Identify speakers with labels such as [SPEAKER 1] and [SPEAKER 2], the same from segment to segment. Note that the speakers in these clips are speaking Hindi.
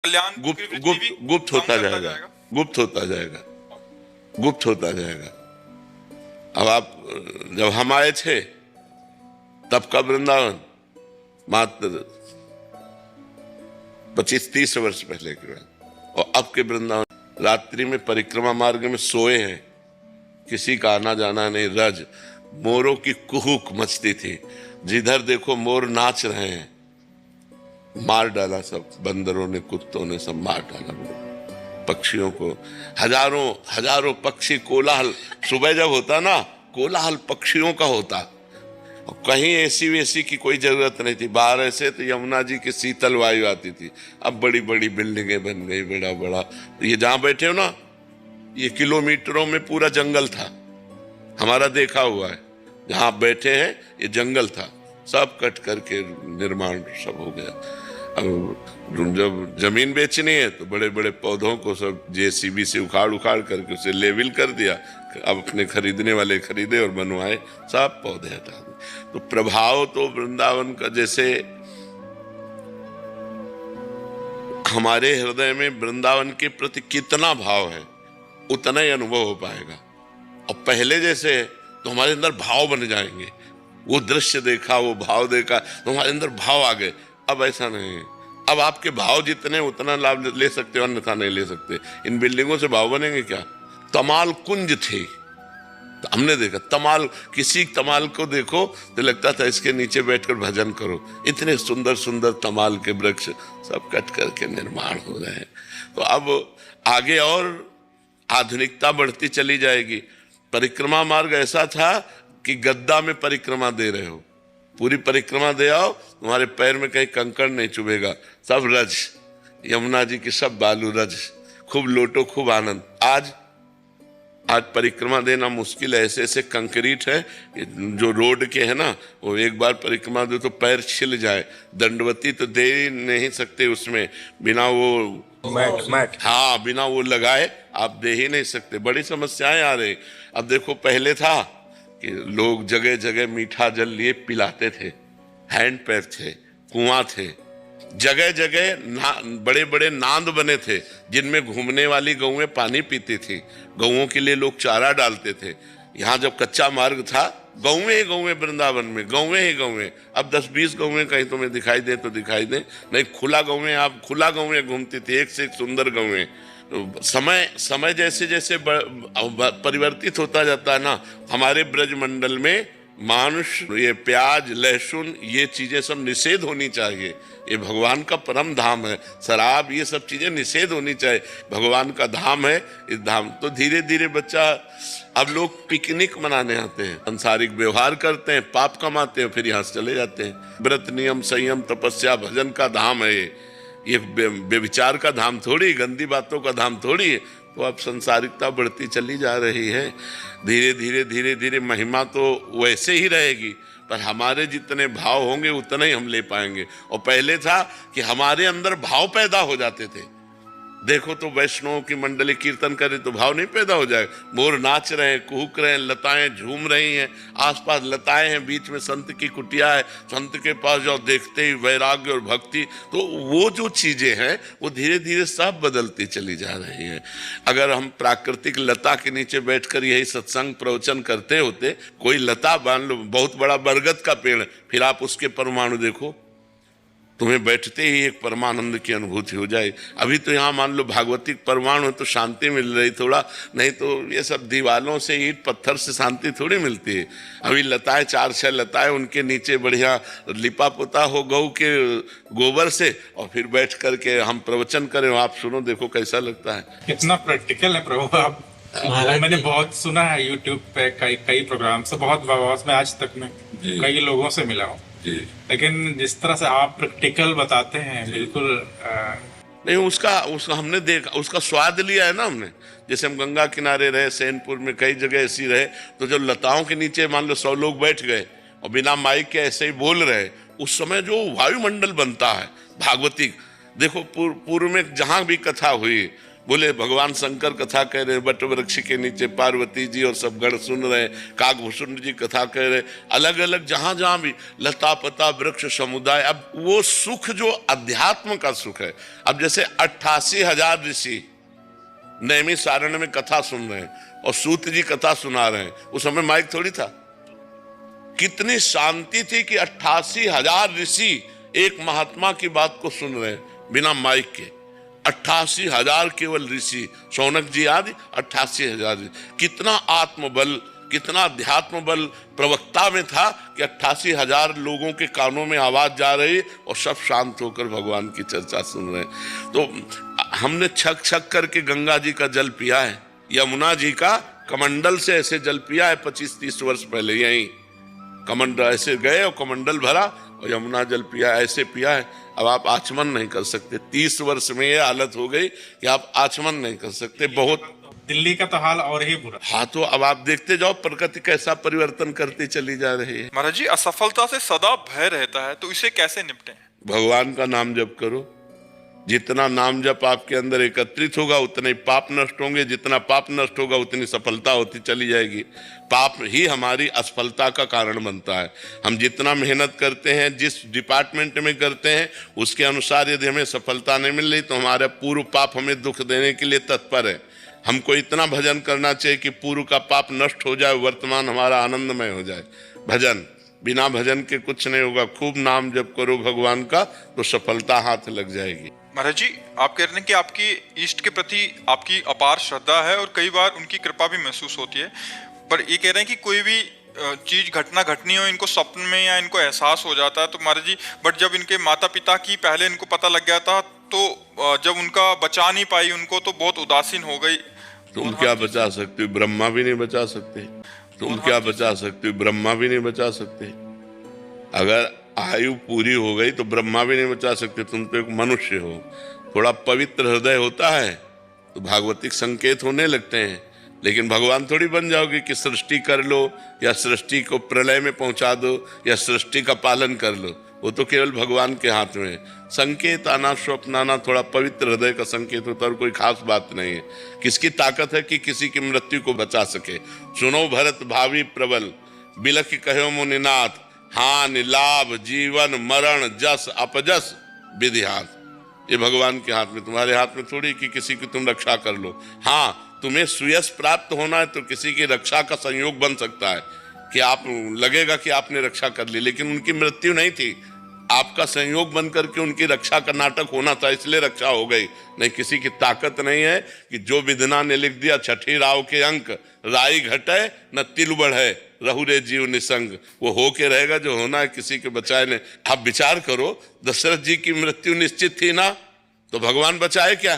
[SPEAKER 1] कल्याण
[SPEAKER 2] गुप्त गुप्त गुप्त होता जाएगा, गुप्त होता जाएगा, गुप्त होता जाएगा। अब आप जब हम आए थे तब का वृंदावन मात्र 25-30 वर्ष पहले की बात, और अब के वृंदावन रात्रि में परिक्रमा मार्ग में सोए हैं, किसी का आना जाना नहीं। रज मोरों की कुहुक मचती थी, जिधर देखो मोर नाच रहे हैं। मार डाला सब बंदरों ने, कुत्तों ने सब मार डाला पक्षियों को। हजारों हजारों पक्षी, कोलाहल सुबह जब होता ना, कोलाहल पक्षियों का होता। कहीं एसी वेसी की कोई जरूरत नहीं थी, बाहर ऐसे तो यमुना जी की शीतल वायु आती थी। अब बड़ी बड़ी बिल्डिंगें बन गई, बड़ा बड़ा। ये जहां बैठे हो ना, ये किलोमीटरों में पूरा जंगल था, हमारा देखा हुआ है। जहां आप बैठे हैं ये जंगल था, सब कट करके निर्माण सब हो गया। अब जब जमीन बेचनी है तो बड़े बड़े पौधों को सब जेसीबी से उखाड़ उखाड़ करके उसे लेवल कर दिया। अब अपने खरीदने वाले खरीदे और बनवाए, सब पौधे हटा दिए। तो प्रभाव तो वृंदावन का, जैसे हमारे हृदय में वृंदावन के प्रति कितना भाव है उतना ही अनुभव हो पाएगा। और पहले जैसे तो हमारे अंदर भाव बन जाएंगे, वो दृश्य देखा, वो भाव देखा तो हमारे अंदर भाव आ गए। अब ऐसा नहीं है, अब आपके भाव जितने उतना लाभ ले सकते हो, अन्यथा नहीं ले सकते। इन बिल्डिंगों से भाव बनेंगे क्या? तमाल कुंज थे, तो हमने देखा तमाल, किसी तमाल को देखो तो लगता था इसके नीचे बैठकर भजन करो। इतने सुंदर सुंदर तमाल के वृक्ष सब कट करके निर्माण हो रहे हैं। तो अब आगे और आधुनिकता बढ़ती चली जाएगी। परिक्रमा मार्ग ऐसा था कि गद्दा में परिक्रमा दे रहे हो, पूरी परिक्रमा दे आओ, तुम्हारे पैर में कहीं कंकड़ नहीं चुभेगा। सब रज, यमुना जी की सब बालू रज, खूब लोटो, खूब आनंद। आज परिक्रमा देना मुश्किल है, ऐसे ऐसे कंक्रीट है जो रोड के है ना, वो एक बार परिक्रमा दे तो पैर छिल जाए। दंडवती तो दे ही नहीं सकते उसमें, बिना वो मैट, हाँ, बिना वो लगाए आप दे ही नहीं सकते। बड़ी समस्याएं आ रही। अब देखो, पहले था कि लोग जगह जगह मीठा जल लिए पिलाते थे, हैंड पैप थे, कुआं थे, जगह जगह बड़े बड़े नांद बने थे जिनमें घूमने वाली गौएं पानी पीती थी। गौओं के लिए लोग चारा डालते थे। यहाँ जब कच्चा मार्ग था, गौएं ही गौएं, वृंदावन में गौएं ही गौएं। अब 10-20 गौएं कहीं तुम्हें दिखाई दे तो दिखाई दे, नहीं खुला गौएं, आप खुला गौएं घूमती थी, एक से एक सुंदर गौएं। तो समय जैसे जैसे परिवर्तित होता जाता है ना, हमारे ब्रजमंडल में मानुष, ये प्याज, लहसुन, ये चीजें सब निषेध होनी चाहिए। ये भगवान का परम धाम है। शराब, ये सब चीजें निषेध होनी चाहिए, भगवान का धाम है। इस धाम तो धीरे धीरे बच्चा, अब लोग पिकनिक मनाने आते हैं, सांसारिक व्यवहार करते हैं, पाप कमाते हैं, फिर यहाँ से चले जाते हैं। व्रत, नियम, संयम, तपस्या, भजन का धाम है ये व्यभिचार का धाम थोड़ी, गंदी बातों का धाम थोड़ी है। तो अब संसारिकता बढ़ती चली जा रही है। धीरे धीरे धीरे धीरे महिमा तो वैसे ही रहेगी, पर हमारे जितने भाव होंगे उतना ही हम ले पाएंगे। और पहले था कि हमारे अंदर भाव पैदा हो जाते थे। देखो तो वैष्णव की मंडली कीर्तन करे तो भाव नहीं पैदा हो जाए। मोर नाच रहे हैं, कुहुक रहे हैं, लताएं झूम रही हैं, आसपास लताएं हैं, बीच में संत की कुटिया है, संत के पास जाओ, देखते ही वैराग्य और भक्ति। तो वो जो चीजें हैं वो धीरे धीरे सब बदलती चली जा रही हैं। अगर हम प्राकृतिक लता के नीचे बैठकर यही सत्संग प्रवचन करते होते, कोई लता मान लो बहुत बड़ा बरगद का पेड़, फिर आप उसके परमाणु देखो, तुम्हें बैठते ही एक परमानंद की अनुभूति हो जाए। अभी तो यहाँ मान लो भागवतिक परमाणु तो शांति मिल रही थोड़ा, नहीं तो ये सब दीवालों से, ईंट पत्थर से शांति थोड़ी मिलती है। अभी लताएं, 4-6 लताएं, उनके नीचे बढ़िया लिपा पोता हो गऊ के गोबर से, और फिर बैठ करके हम प्रवचन करें, आप सुनो, देखो कैसा लगता है।
[SPEAKER 3] कितना प्रैक्टिकल है प्रभु आप। मैंने बहुत सुना है यूट्यूब पे कई प्रोग्राम से, बहुत मैं आज तक में कई लोगों से मिला हूँ, लेकिन जिस तरह से आप प्रैक्टिकल बताते हैं, बिल्कुल
[SPEAKER 2] नहीं, उसका हमने देखा, उसका स्वाद लिया है ना हमने। जैसे हम गंगा किनारे रहे, सैनपुर में, कई जगह ऐसी रहे, तो जब लताओं के नीचे मान लो 100 लोग बैठ गए और बिना माइक के ऐसे ही बोल रहे, उस समय जो वायुमंडल बनता है भागवतिक, देखो पूर्व में जहां भी कथा हुई, बोले भगवान शंकर कथा कह रहे हैं, वट वृक्ष के नीचे पार्वती जी और सब गण सुन रहे हैं, काकभूषण जी कथा कह रहे हैं, अलग अलग जहां जहां भी लता पता वृक्ष समुदाय। अब वो सुख जो अध्यात्म का सुख है, अब जैसे 88,000 ऋषि नैमिषारण्य में कथा सुन रहे हैं और सूत जी कथा सुना रहे हैं, उस समय माइक थोड़ी था। कितनी शांति थी कि 88,000 ऋषि एक महात्मा की बात को सुन रहे हैं बिना माइक के। 88,000 केवल ऋषि, शौनक जी आदि 88,000। कितना आत्मबल, कितना अध्यात्म बल प्रवक्ता में था कि 88,000 लोगों के कानों में आवाज जा रही और सब शांत होकर भगवान की चर्चा सुन रहे हैं। तो हमने छक छक करके गंगा जी का जल पिया है, यमुना जी का कमंडल से ऐसे जल पिया है 25-30 वर्ष पहले। यही कमंडल ऐसे गए और कमंडल भरा और यमुना जल पिया, ऐसे पिया है। अब आप आचमन नहीं कर सकते। 30 वर्ष में ये हालत हो गई कि आप आचमन नहीं कर सकते। बहुत
[SPEAKER 3] दिल्ली का तो हाल और ही बुरा।
[SPEAKER 2] हाँ, तो अब आप देखते जाओ प्रकृति कैसा परिवर्तन करती चली जा रही है।
[SPEAKER 1] महाराज जी, असफलता से सदा भय रहता है, तो इसे कैसे निपटें?
[SPEAKER 2] भगवान का नाम जप करो। जितना नाम जप आपके अंदर एकत्रित होगा उतने पाप नष्ट होंगे, जितना पाप नष्ट होगा उतनी सफलता होती चली जाएगी। पाप ही हमारी असफलता का कारण बनता है। हम जितना मेहनत करते हैं, जिस डिपार्टमेंट में करते हैं, उसके अनुसार यदि हमें सफलता नहीं मिल रही तो हमारा पूर्व पाप हमें दुख देने के लिए तत्पर है। हमको इतना भजन करना चाहिए कि पूर्व का पाप नष्ट हो जाए, वर्तमान हमारा आनंदमय हो जाए। भजन, बिना भजन के कुछ नहीं होगा। खूब नाम जप करो भगवान का तो सफलता हाथ लग जाएगी।
[SPEAKER 1] महाराज जी, आप कह रहे हैं कि आपकी इष्ट के प्रति आपकी अपार श्रद्धा है और कई बार उनकी कृपा भी महसूस होती है, पर ये कह रहे हैं कि कोई भी चीज घटना घटनी हो, इनको स्वप्न में या इनको एहसास हो जाता है। तो महाराज जी, बट जब इनके माता पिता की पहले इनको पता लग गया था, तो जब उनका बचा नहीं पाई उनको, तो बहुत उदासीन हो गई।
[SPEAKER 2] तुम क्या बचा सकते हो? ब्रह्मा भी नहीं बचा सकते। तुम क्या बचा सकते हो? ब्रह्मा भी नहीं बचा सकते। अगर आयु पूरी हो गई तो ब्रह्मा भी नहीं बचा सकते। तुम तो एक मनुष्य हो। थोड़ा पवित्र हृदय होता है तो भागवतिक संकेत होने लगते हैं, लेकिन भगवान थोड़ी बन जाओगे कि सृष्टि कर लो या सृष्टि को प्रलय में पहुंचा दो या सृष्टि का पालन कर लो। वो तो केवल भगवान के हाथ में है। संकेत आना, स्वप्न आना थोड़ा पवित्र हृदय का संकेत होता है और कोई खास बात नहीं है। किसकी ताकत है कि किसी की मृत्यु को बचा सके? सुनो भरत भावी प्रबल, बिलख कहो मुनिनाथ, हान लाभ जीवन मरण जस अपजस विधि हाथ। ये भगवान के हाथ में, तुम्हारे हाथ में थोड़ी कि किसी की तुम रक्षा कर लो। हाँ, तुम्हें सुयश प्राप्त होना है तो किसी की रक्षा का संयोग बन सकता है कि आप लगेगा कि आपने रक्षा कर ली, लेकिन उनकी मृत्यु नहीं थी। आपका संयोग बनकर के उनकी रक्षा का नाटक होना था, इसलिए रक्षा हो गई। नहीं, किसी की ताकत नहीं है कि जो विधना ने लिख दिया छठी राव के अंक, राई घटे न तिल बढ़े रहु रे जीव निसंग। वो हो के रहेगा जो होना है, किसी के बचाए नहीं। आप विचार करो, दशरथ जी की मृत्यु निश्चित थी ना, तो भगवान बचाए क्या?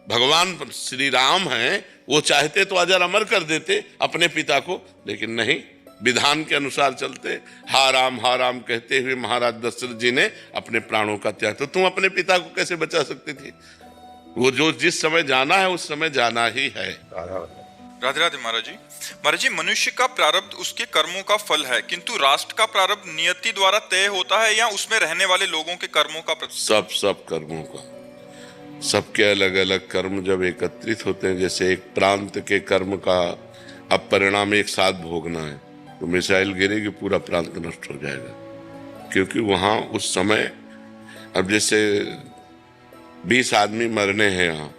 [SPEAKER 2] भगवान श्री राम हैं, वो चाहते तो अजर अमर कर देते अपने पिता को, लेकिन नहीं, विधान के अनुसार चलते। हा राम कहते हुए महाराज दशरथ जी ने अपने प्राणों का त्याग। तो तुम अपने पिता को कैसे बचा सकती थी? वो जो जिस समय जाना है उस समय जाना ही है।
[SPEAKER 1] राधे राधे महाराज जी। महाराज जी, मनुष्य का प्रारब्ध उसके कर्मों का फल है, किंतु राष्ट्र का प्रारब्ध नियति द्वारा तय होता है या उसमें रहने वाले लोगों के कर्मों का?
[SPEAKER 2] सब कर्मों का, सबके अलग अलग कर्म जब एकत्रित होते हैं, जैसे एक प्रांत के कर्म का अब परिणाम एक साथ भोगना है, तो मिसाइल गिरेगी पूरा प्रांत नष्ट हो जाएगा। क्योंकि वहां उस समय, अब जैसे 20 आदमी मरने हैं यहाँ,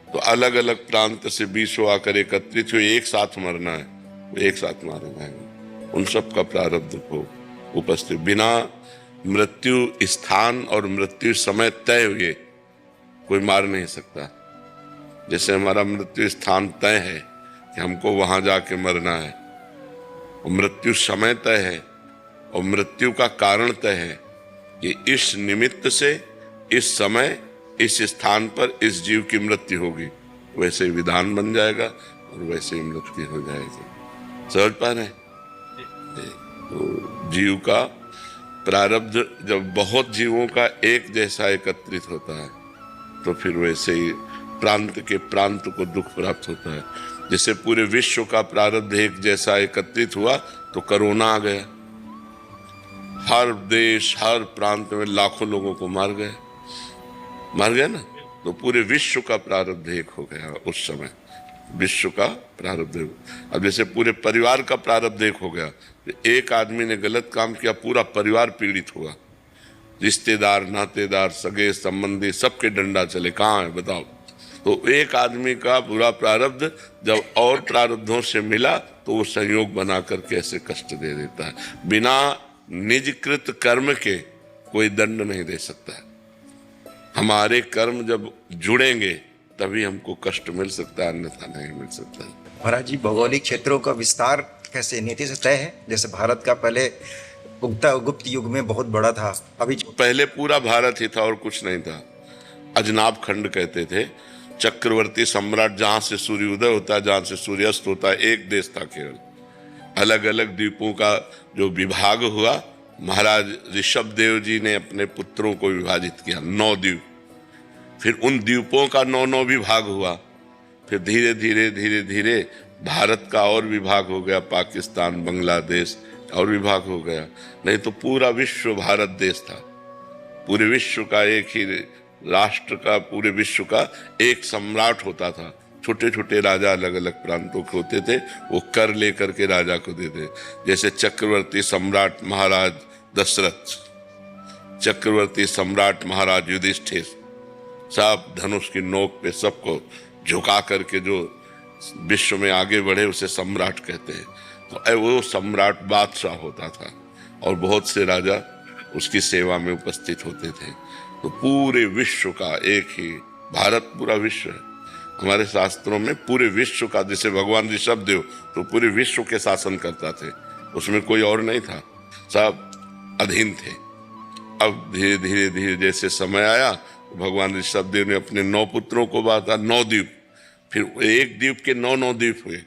[SPEAKER 2] तो अलग अलग प्रांत से 20 आकर एकत्रित हुए, एक साथ मरना है, वो एक साथ मारे जाएंगे। उन सब का प्रारब्ध को उपस्थित, बिना मृत्यु स्थान और मृत्यु समय तय हुए कोई मार नहीं सकता। जैसे हमारा मृत्यु स्थान तय है कि हमको वहां जाके मरना है, और मृत्यु समय तय है, और मृत्यु का कारण तय है कि इस निमित्त से इस समय इस स्थान पर इस जीव की मृत्यु होगी, वैसे ही विधान बन जाएगा और वैसे ही मृत्यु हो जाएगी। समझ पा रहे हैं? तो जीव का प्रारब्ध जब बहुत जीवों का एक जैसा एकत्रित होता है तो फिर वैसे ही प्रांत के प्रांत को दुख प्राप्त होता है। जैसे पूरे विश्व का प्रारब्ध एक जैसा एकत्रित हुआ तो कोरोना आ गया, हर देश हर प्रांत में लाखों लोगों को मार गया ना। तो पूरे विश्व का प्रारब्ध एक हो गया उस समय, विश्व का प्रारब्ध। अब जैसे पूरे परिवार का प्रारब्ध एक हो गया, एक आदमी ने गलत काम किया पूरा परिवार पीड़ित हुआ, रिश्तेदार नातेदार सगे संबंधी सबके डंडा चले, कहाँ है बताओ। तो एक आदमी का पूरा प्रारब्ध जब और प्रारब्धों से मिला तो वो संयोग बना करके ऐसे कष्ट दे देता है। बिना निजकृत कर्म के कोई दंड नहीं दे सकता है। हमारे कर्म जब जुड़ेंगे तभी हमको कष्ट मिल सकता है, अन्यथा नहीं मिल सकता है।
[SPEAKER 4] महाराज जी, भौगोलिक क्षेत्रों का विस्तार कैसे नीति से तय है? जैसे भारत का पहले गुप्त युग में बहुत बड़ा था, अभी
[SPEAKER 2] पहले पूरा भारत ही था और कुछ नहीं था। अजनाब खंड कहते थे, चक्रवर्ती सम्राट, जहां से सूर्योदय होता है जहां से सूर्यास्त होता है, एक देश था केवल। अलग अलग द्वीपों का जो विभाग हुआ, महाराज ऋषभ देव जी ने अपने पुत्रों को विभाजित किया, 9 द्वीप। फिर उन द्वीपों का 9 विभाग हुआ। फिर धीरे धीरे धीरे धीरे भारत का और विभाग हो गया, पाकिस्तान बांग्लादेश और विभाग हो गया। नहीं तो पूरा विश्व भारत देश था। पूरे विश्व का एक ही राष्ट्र का, पूरे विश्व का एक सम्राट होता था। छोटे छोटे राजा अलग अलग प्रांतों के होते थे, वो कर लेकर के राजा को देते। जैसे चक्रवर्ती सम्राट महाराज दशरथ, चक्रवर्ती सम्राट महाराज युधिष्ठिर, सब धनुष की नोक पे सबको झुका करके जो विश्व में आगे बढ़े उसे सम्राट कहते हैं। तो वो सम्राट बादशाह होता था और बहुत से राजा उसकी सेवा में उपस्थित होते थे। तो पूरे विश्व का एक ही भारत पूरा विश्व है। हमारे शास्त्रों में पूरे विश्व का, जैसे भगवान ऋषभ देव तो पूरे विश्व के शासन करता थे, उसमें कोई और नहीं था, सब अधीन थे। अब धीरे धीरे धीरे जैसे समय आया, भगवान ऋषभ देव ने अपने 9 पुत्रों को बांटा, 9 द्वीप। फिर एक द्वीप के 9 द्वीप हुए,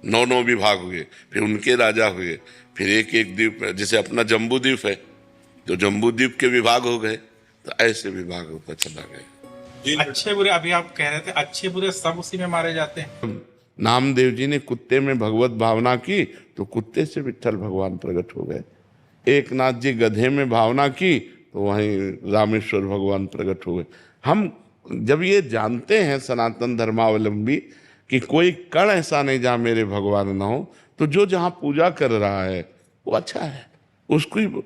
[SPEAKER 2] 9 विभाग हुए, फिर उनके राजा हुए। फिर एक एक द्वीप, जैसे अपना जम्बू द्वीप है तो जम्बू द्वीप के विभाग हो गए, तो ऐसे विभाग होता चला गया।
[SPEAKER 3] अच्छे बुरे, अभी आप कह रहे थे अच्छे बुरे सब उसी में मारे जाते हैं।
[SPEAKER 2] नामदेव जी ने कुत्ते में भगवत भावना की तो कुत्ते से विट्ठल भगवान प्रकट हो गए। एक नाथ जी गधे में भावना की तो वहीं रामेश्वर भगवान प्रकट हो गए। हम जब ये जानते हैं सनातन धर्मावलंबी कि कोई कण ऐसा नहीं जहाँ मेरे भगवान ना हो, तो जो जहाँ पूजा कर रहा है वो अच्छा है, उसको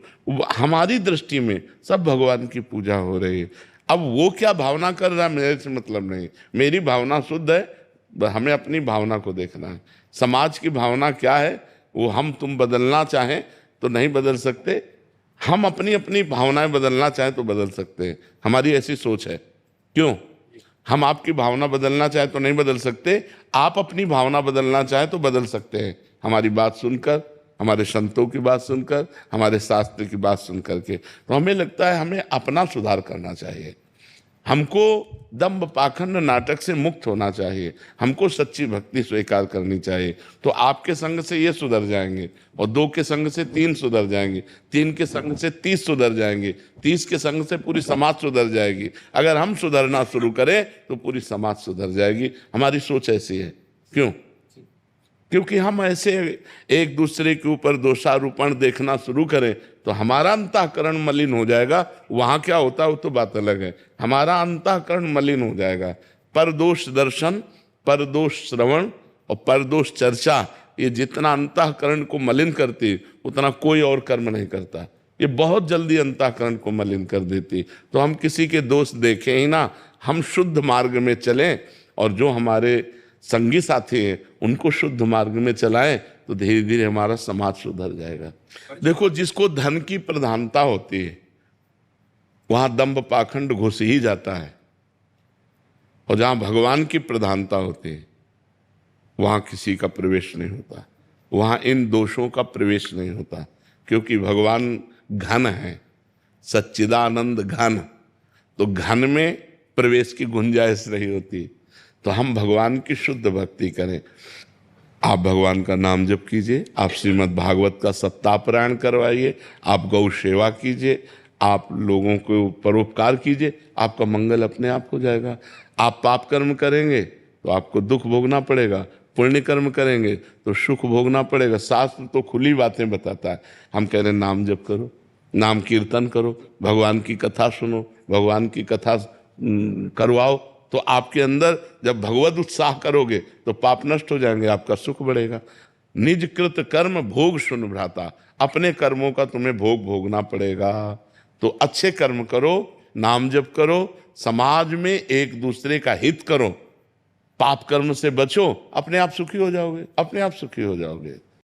[SPEAKER 2] हमारी दृष्टि में सब भगवान की पूजा हो रही है। अब वो क्या भावना कर रहा है मेरे से मतलब नहीं, मेरी भावना शुद्ध है, हमें अपनी भावना को देखना है। समाज की भावना क्या है वो हम तुम बदलना चाहें तो नहीं बदल सकते, हम अपनी अपनी भावनाएं बदलना चाहें तो बदल सकते हैं। हमारी ऐसी सोच है। क्यों? हम आपकी भावना बदलना चाहें तो नहीं बदल सकते, आप अपनी भावना बदलना चाहें तो बदल सकते हैं। हमारी बात सुनकर, हमारे संतों की बात सुनकर, हमारे शास्त्र की बात सुनकर के। तो हमें लगता है हमें अपना सुधार करना चाहिए, हमको दंभ पाखंड नाटक से मुक्त होना चाहिए, हमको सच्ची भक्ति स्वीकार करनी चाहिए। तो आपके संग से ये सुधर जाएंगे, और 2 के संग से 3 सुधर जाएंगे, 3 के संग से 30 सुधर जाएंगे, 30 के संग से पूरी समाज सुधर जाएगी। अगर हम सुधरना शुरू करें तो पूरी समाज सुधर जाएगी। हमारी सोच ऐसी है। क्यों? क्योंकि हम ऐसे एक दूसरे के ऊपर दोषारोपण देखना शुरू करें तो हमारा अंतःकरण मलिन हो जाएगा। वहाँ क्या होता है वो तो बात अलग है, हमारा अंतःकरण मलिन हो जाएगा। परदोष दर्शन, परदोष श्रवण और परदोष चर्चा, ये जितना अंतःकरण को मलिन करती उतना कोई और कर्म नहीं करता। ये बहुत जल्दी अंतःकरण को मलिन कर देती। तो हम किसी के दोष देखें ही ना, हम शुद्ध मार्ग में चलें और जो हमारे संगी साथी हैं उनको शुद्ध मार्ग में चलाएं तो धीरे धीरे हमारा समाज सुधर जाएगा। देखो, जिसको धन की प्रधानता होती है वहां दंभ पाखंड घुस ही जाता है, और जहां भगवान की प्रधानता होती है वहां किसी का प्रवेश नहीं होता, वहां इन दोषों का प्रवेश नहीं होता। क्योंकि भगवान घन है, सच्चिदानंद घन, तो घन में प्रवेश की गुंजाइश नहीं होती। तो हम भगवान की शुद्ध भक्ति करें। आप भगवान का नाम जप कीजिए, आप श्रीमद् भागवत का सप्ताह पारायण करवाइए, आप गौ सेवा कीजिए, आप लोगों को परोपकार कीजिए, आपका मंगल अपने आप हो जाएगा। आप पाप कर्म करेंगे तो आपको दुख भोगना पड़ेगा, पुण्य कर्म करेंगे तो सुख भोगना पड़ेगा। शास्त्र तो खुली बातें बताता है। हम कह रहे हैं नाम जप करो, नाम कीर्तन करो, भगवान की कथा सुनो, भगवान की कथा करवाओ, तो आपके अंदर जब भगवत उत्साह करोगे तो पाप नष्ट हो जाएंगे, आपका सुख बढ़ेगा। निज कृत कर्म भोग सुन भ्राता, अपने कर्मों का तुम्हें भोग भोगना पड़ेगा। तो अच्छे कर्म करो, नाम जप करो, समाज में एक दूसरे का हित करो, पाप कर्म से बचो, अपने आप सुखी हो जाओगे, अपने आप सुखी हो जाओगे।